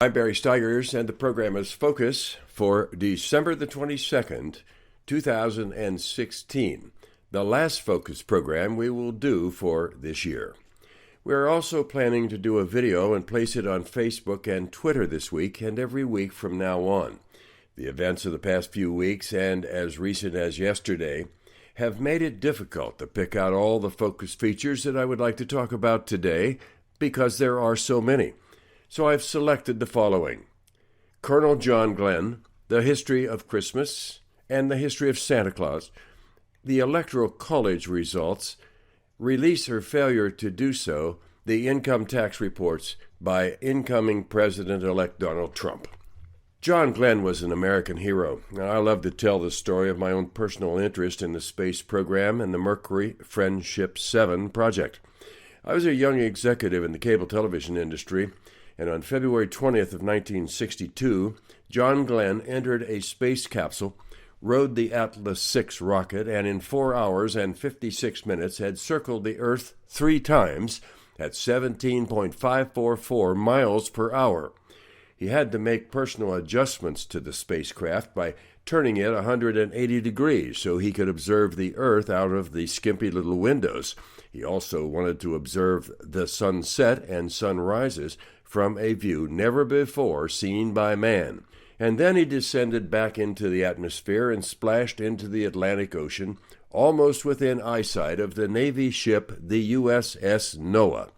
I'm Barry Steigers, and the program is Focus for December the 22nd, 2016, the last Focus program we will do for this year. We are also planning to do a video and place it on Facebook and Twitter this week and every week from now on. The events of the past few weeks, and as recent as yesterday, have made it difficult to pick out all the Focus features that I would like to talk about today because there are so many. So I've selected the following: Colonel John Glenn, the history of Christmas and the history of Santa Claus, the Electoral College results, release or failure to do so, the income tax reports by incoming President-elect Donald Trump. John Glenn was an American hero. I love to tell the story of my own personal interest in the space program and the Mercury Friendship 7 project. I was a young executive in the cable television industry, and on February 20th of 1962, John Glenn entered a space capsule, rode the Atlas 6 rocket, and in 4 hours and 56 minutes had circled the Earth 3 times at 17.544 miles per hour. He had to make personal adjustments to the spacecraft by turning it 180 degrees so he could observe the Earth out of the skimpy little windows. He also wanted to observe the sunset and sunrises from a view never before seen by man. And then he descended back into the atmosphere and splashed into the Atlantic Ocean, almost within eyesight of the Navy ship the USS Noah.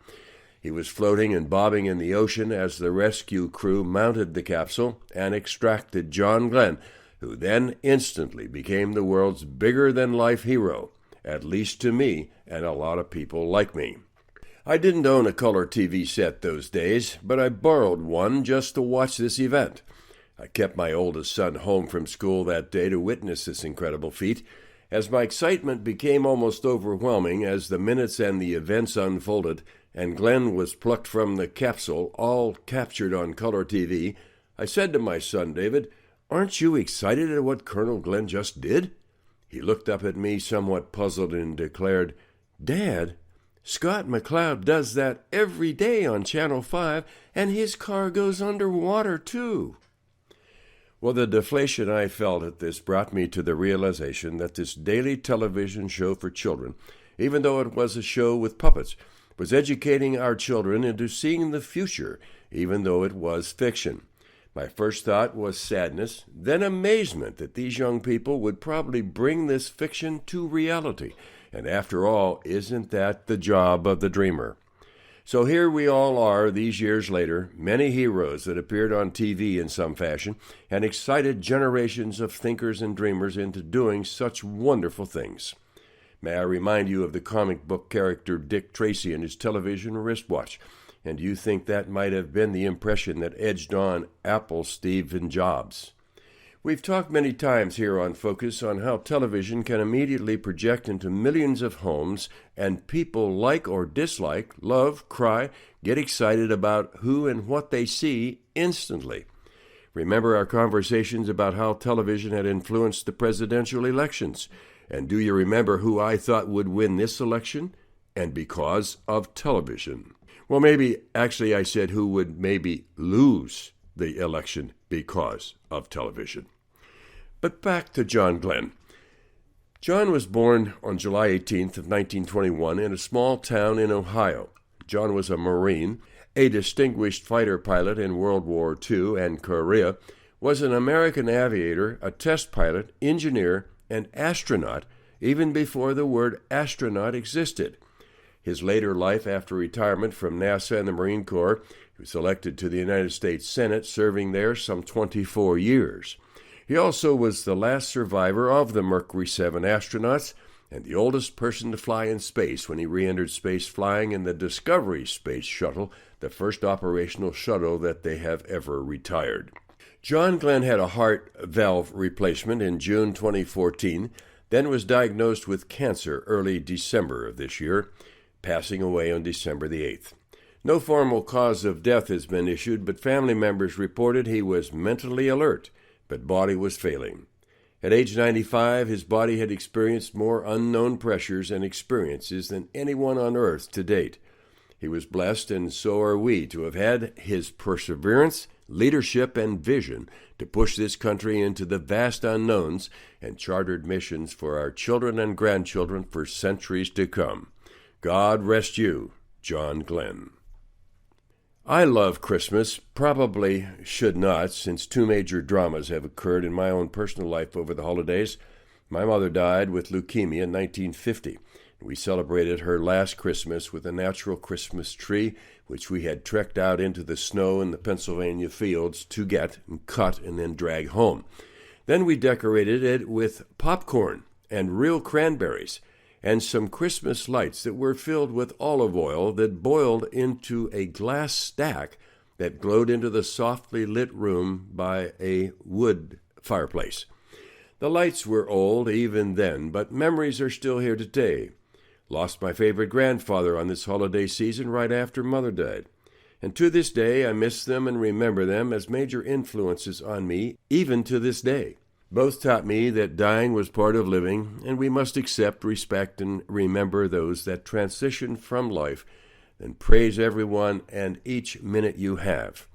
He was floating and bobbing in the ocean as the rescue crew mounted the capsule and extracted John Glenn, who then instantly became the world's bigger-than-life hero, at least to me and a lot of people like me. I didn't own a color TV set those days, but I borrowed one just to watch this event. I kept my oldest son home from school that day to witness this incredible feat, as my excitement became almost overwhelming as the minutes and the events unfolded, and Glenn was plucked from the capsule, all captured on color TV. I said to my son, David, "Aren't you excited at what Colonel Glenn just did?" He looked up at me somewhat puzzled and declared, "Dad, Scott McCloud does that every day on Channel 5, and his car goes underwater, too." Well, the deflation I felt at this brought me to the realization that this daily television show for children, even though it was a show with puppets, was educating our children into seeing the future, even though it was fiction. My first thought was sadness, then amazement that these young people would probably bring this fiction to reality. And after all, isn't that the job of the dreamer? So here we all are these years later, many heroes that appeared on TV in some fashion and excited generations of thinkers and dreamers into doing such wonderful things. May I remind you of the comic book character Dick Tracy and his television wristwatch? And do you think that might have been the impression that edged on Apple's Steve Jobs? We've talked many times here on Focus on how television can immediately project into millions of homes, and people like or dislike, love, cry, get excited about who and what they see instantly. Remember our conversations about how television had influenced the presidential elections? And do you remember who I thought would win this election? And because of television. Well, I said who would maybe lose the election because of television. But back to John Glenn. John was born on July 18th of 1921 in a small town in Ohio. John was a Marine, a distinguished fighter pilot in World War II and Korea, was an American aviator, a test pilot, engineer, and astronaut even before the word astronaut existed. His later life after retirement from NASA and the Marine Corps, he was elected to the United States Senate, serving there some 24 years. He also was the last survivor of the Mercury 7 astronauts and the oldest person to fly in space when he re-entered space flying in the Discovery Space Shuttle, the first operational shuttle that they have ever retired. John Glenn had a heart valve replacement in June 2014, then was diagnosed with cancer early December of this year, passing away on December the 8th. No formal cause of death has been issued, but family members reported he was mentally alert, but body was failing. At age 95, his body had experienced more unknown pressures and experiences than anyone on earth to date. He was blessed, and so are we, to have had his perseverance, leadership, and vision to push this country into the vast unknowns and chartered missions for our children and grandchildren for centuries to come. God rest you, John Glenn. I love Christmas, probably should not, since two major dramas have occurred in my own personal life over the holidays. My mother died with leukemia in 1950. We celebrated her last Christmas with a natural Christmas tree, which we had trekked out into the snow in the Pennsylvania fields to get and cut and then drag home. Then we decorated it with popcorn and real cranberries and some Christmas lights that were filled with olive oil that boiled into a glass stack that glowed into the softly lit room by a wood fireplace. The lights were old even then, but memories are still here today. Lost my favorite grandfather on this holiday season right after Mother died. And to this day, I miss them and remember them as major influences on me, even to this day. Both taught me that dying was part of living, and we must accept, respect, and remember those that transition from life, and praise everyone and each minute you have.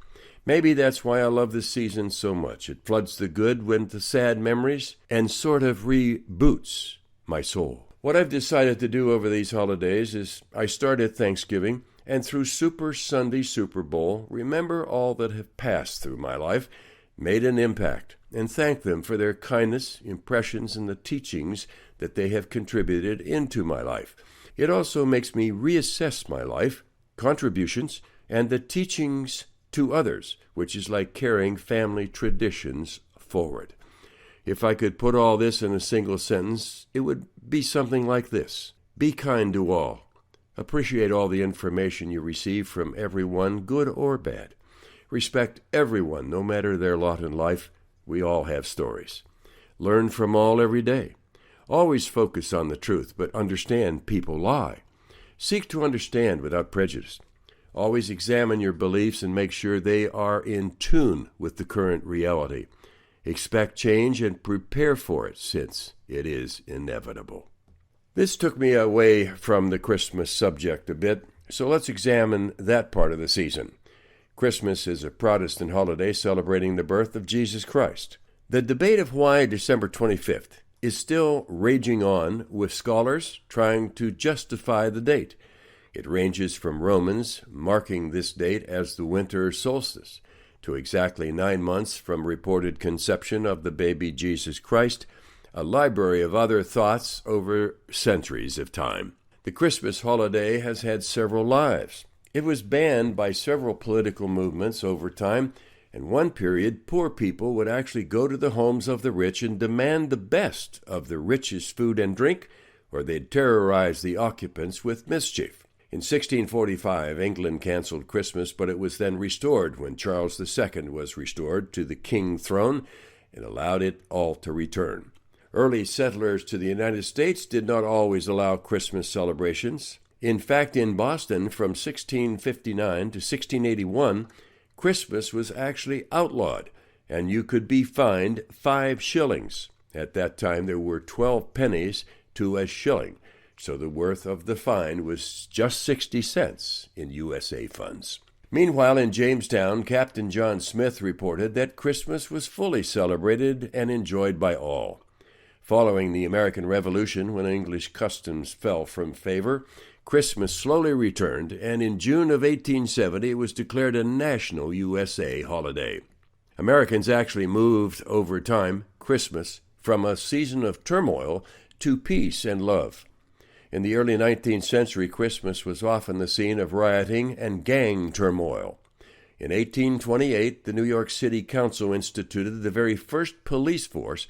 Maybe that's why I love this season so much. It floods the good with the sad memories and sort of reboots my soul. What I've decided to do over these holidays is I start at Thanksgiving, and through Super Sunday Super Bowl, remember all that have passed through my life, made an impact, and thank them for their kindness, impressions, and the teachings that they have contributed into my life. It also makes me reassess my life, contributions, and the teachings to others, which is like carrying family traditions forward. If I could put all this in a single sentence, it would be something like this. Be kind to all. Appreciate all the information you receive from everyone, good or bad. Respect everyone, no matter their lot in life. We all have stories. Learn from all every day. Always focus on the truth, but understand people lie. Seek to understand without prejudice. Always examine your beliefs and make sure they are in tune with the current reality. Expect change and prepare for it, since it is inevitable. This took me away from the Christmas subject a bit, so let's examine that part of the season. Christmas is a Protestant holiday celebrating the birth of Jesus Christ. The debate of why December 25th is still raging on, with scholars trying to justify the date. It ranges from Romans marking this date as the winter solstice, to exactly 9 months from reported conception of the baby Jesus Christ, a library of other thoughts over centuries of time. The Christmas holiday has had several lives. It was banned by several political movements over time. In one period, poor people would actually go to the homes of the rich and demand the best of the richest food and drink, or they'd terrorize the occupants with mischief. In 1645, England canceled Christmas, but it was then restored when Charles II was restored to the king throne and allowed it all to return. Early settlers to the United States did not always allow Christmas celebrations. In fact, in Boston, from 1659 to 1681, Christmas was actually outlawed, and you could be fined 5 shillings. At that time, there were 12 pennies to a shilling. So the worth of the fine was just 60 cents in USA funds. Meanwhile, in Jamestown, Captain John Smith reported that Christmas was fully celebrated and enjoyed by all. Following the American Revolution, when English customs fell from favor, Christmas slowly returned, and in June of 1870 it was declared a national USA holiday. Americans actually moved over time Christmas from a season of turmoil to peace and love. In the early 19th century, Christmas was often the scene of rioting and gang turmoil. In 1828, the New York City Council instituted the very first police force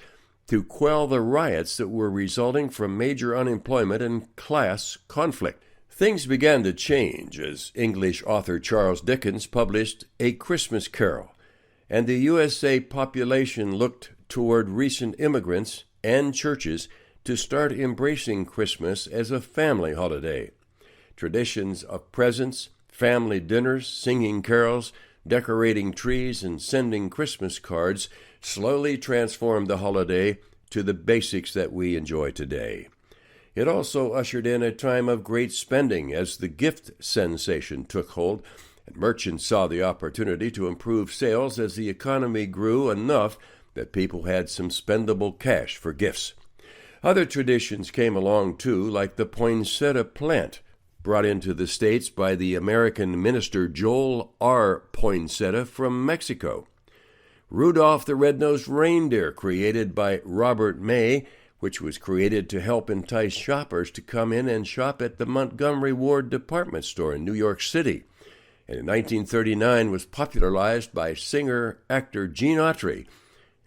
to quell the riots that were resulting from major unemployment and class conflict. Things began to change as English author Charles Dickens published A Christmas Carol, and the USA population looked toward recent immigrants and churches to start embracing Christmas as a family holiday. Traditions of presents, family dinners, singing carols, decorating trees, and sending Christmas cards slowly transformed the holiday to the basics that we enjoy today. It also ushered in a time of great spending as the gift sensation took hold, and merchants saw the opportunity to improve sales as the economy grew enough that people had some spendable cash for gifts. Other traditions came along too, like the poinsettia plant, brought into the States by the American minister Joel R. Poinsettia from Mexico. Rudolph the Red-Nosed Reindeer, created by Robert May, which was created to help entice shoppers to come in and shop at the Montgomery Ward department store in New York City, and in 1939 was popularized by singer-actor Gene Autry.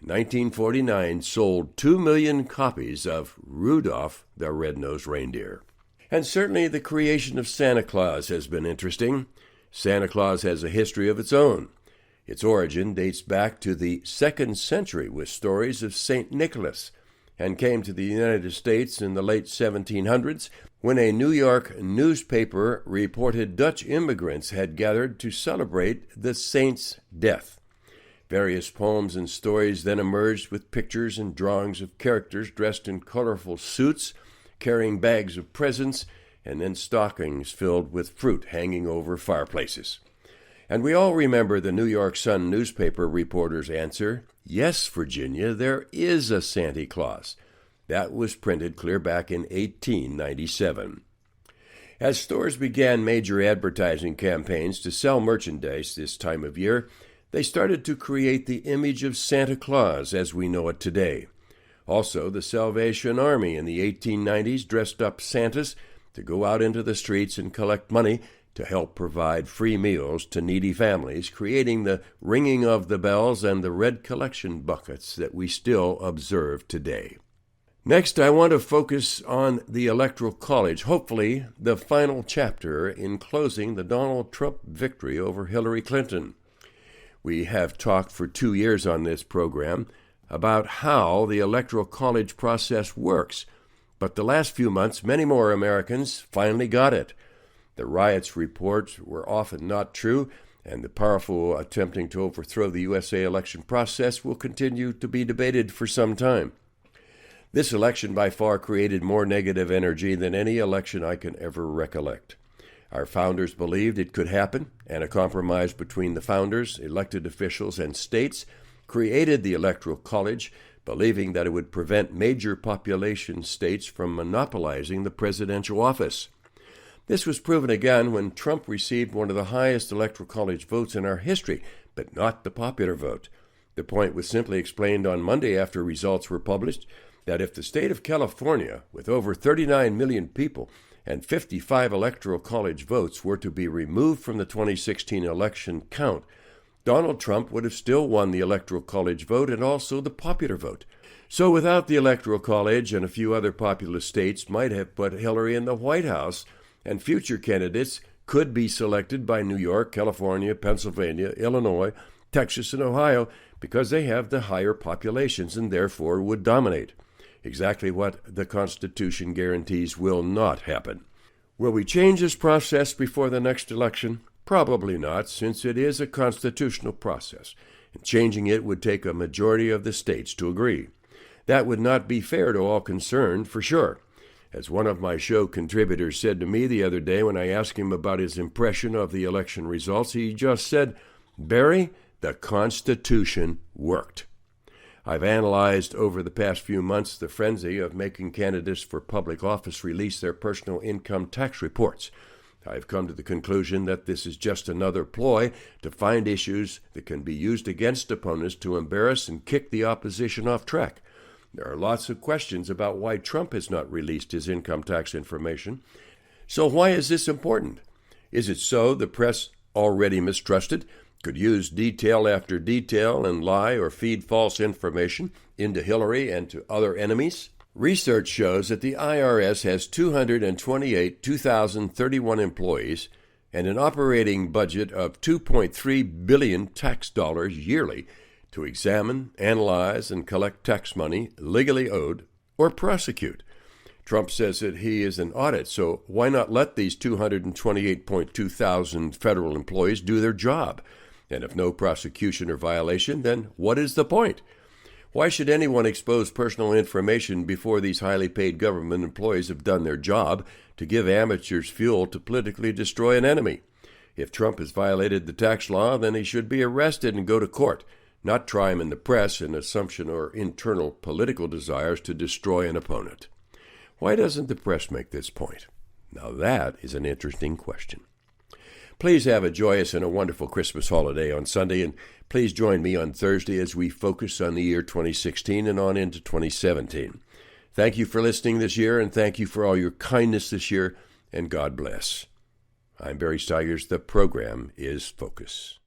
In 1949 sold 2 million copies of Rudolph the Red-Nosed Reindeer. And certainly the creation of Santa Claus has been interesting. Santa Claus has a history of its own. Its origin dates back to the 2nd century with stories of St. Nicholas, and came to the United States in the late 1700s when a New York newspaper reported Dutch immigrants had gathered to celebrate the saint's death. Various poems and stories then emerged with pictures and drawings of characters dressed in colorful suits, carrying bags of presents, and then stockings filled with fruit hanging over fireplaces. And we all remember the New York Sun newspaper reporter's answer, "Yes, Virginia, there is a Santa Claus." That was printed clear back in 1897. As stores began major advertising campaigns to sell merchandise this time of year, they started to create the image of Santa Claus as we know it today. Also, the Salvation Army in the 1890s dressed up Santas to go out into the streets and collect money to help provide free meals to needy families, creating the ringing of the bells and the red collection buckets that we still observe today. Next, I want to focus on the Electoral College, hopefully the final chapter in closing the Donald Trump victory over Hillary Clinton. We have talked for 2 years on this program about how the Electoral College process works, but the last few months, many more Americans finally got it. The riots reports were often not true, and the powerful attempting to overthrow the USA election process will continue to be debated for some time. This election by far created more negative energy than any election I can ever recollect. Our founders believed it could happen, and a compromise between the founders, elected officials, and states created the Electoral College, believing that it would prevent major population states from monopolizing the presidential office. This was proven again when Trump received one of the highest Electoral College votes in our history, but not the popular vote. The point was simply explained on Monday after results were published, that if the state of California, with over 39 million people and 55 Electoral College votes, were to be removed from the 2016 election count, Donald Trump would have still won the Electoral College vote and also the popular vote. So without the Electoral College, and a few other populous states might have put Hillary in the White House, and future candidates could be selected by New York, California, Pennsylvania, Illinois, Texas, and Ohio because they have the higher populations and therefore would dominate. Exactly what the Constitution guarantees will not happen. Will we change this process before the next election? Probably not, since it is a constitutional process, and changing it would take a majority of the states to agree. That would not be fair to all concerned, for sure. As one of my show contributors said to me the other day when I asked him about his impression of the election results, he just said, "Barry, the Constitution worked." I've analyzed over the past few months the frenzy of making candidates for public office release their personal income tax reports. I've come to the conclusion that this is just another ploy to find issues that can be used against opponents to embarrass and kick the opposition off track. There are lots of questions about why Trump has not released his income tax information. So why is this important? Is it so the press, already mistrusted, could use detail after detail and lie or feed false information into Hillary and to other enemies? Research shows that the IRS has 228,031 employees and an operating budget of $2.3 billion tax dollars yearly to examine, analyze, and collect tax money legally owed or prosecute. Trump says that he is an audit, so why not let these 228.2 thousand federal employees do their job? And if no prosecution or violation, then what is the point? Why should anyone expose personal information before these highly paid government employees have done their job to give amateurs fuel to politically destroy an enemy? If Trump has violated the tax law, then he should be arrested and go to court, not try him in the press in assumption or internal political desires to destroy an opponent. Why doesn't the press make this point? Now that is an interesting question. Please have a joyous and a wonderful Christmas holiday on Sunday, and please join me on Thursday as we focus on the year 2016 and on into 2017. Thank you for listening this year, and thank you for all your kindness this year, and God bless. I'm Barry Steigers. The program is Focus.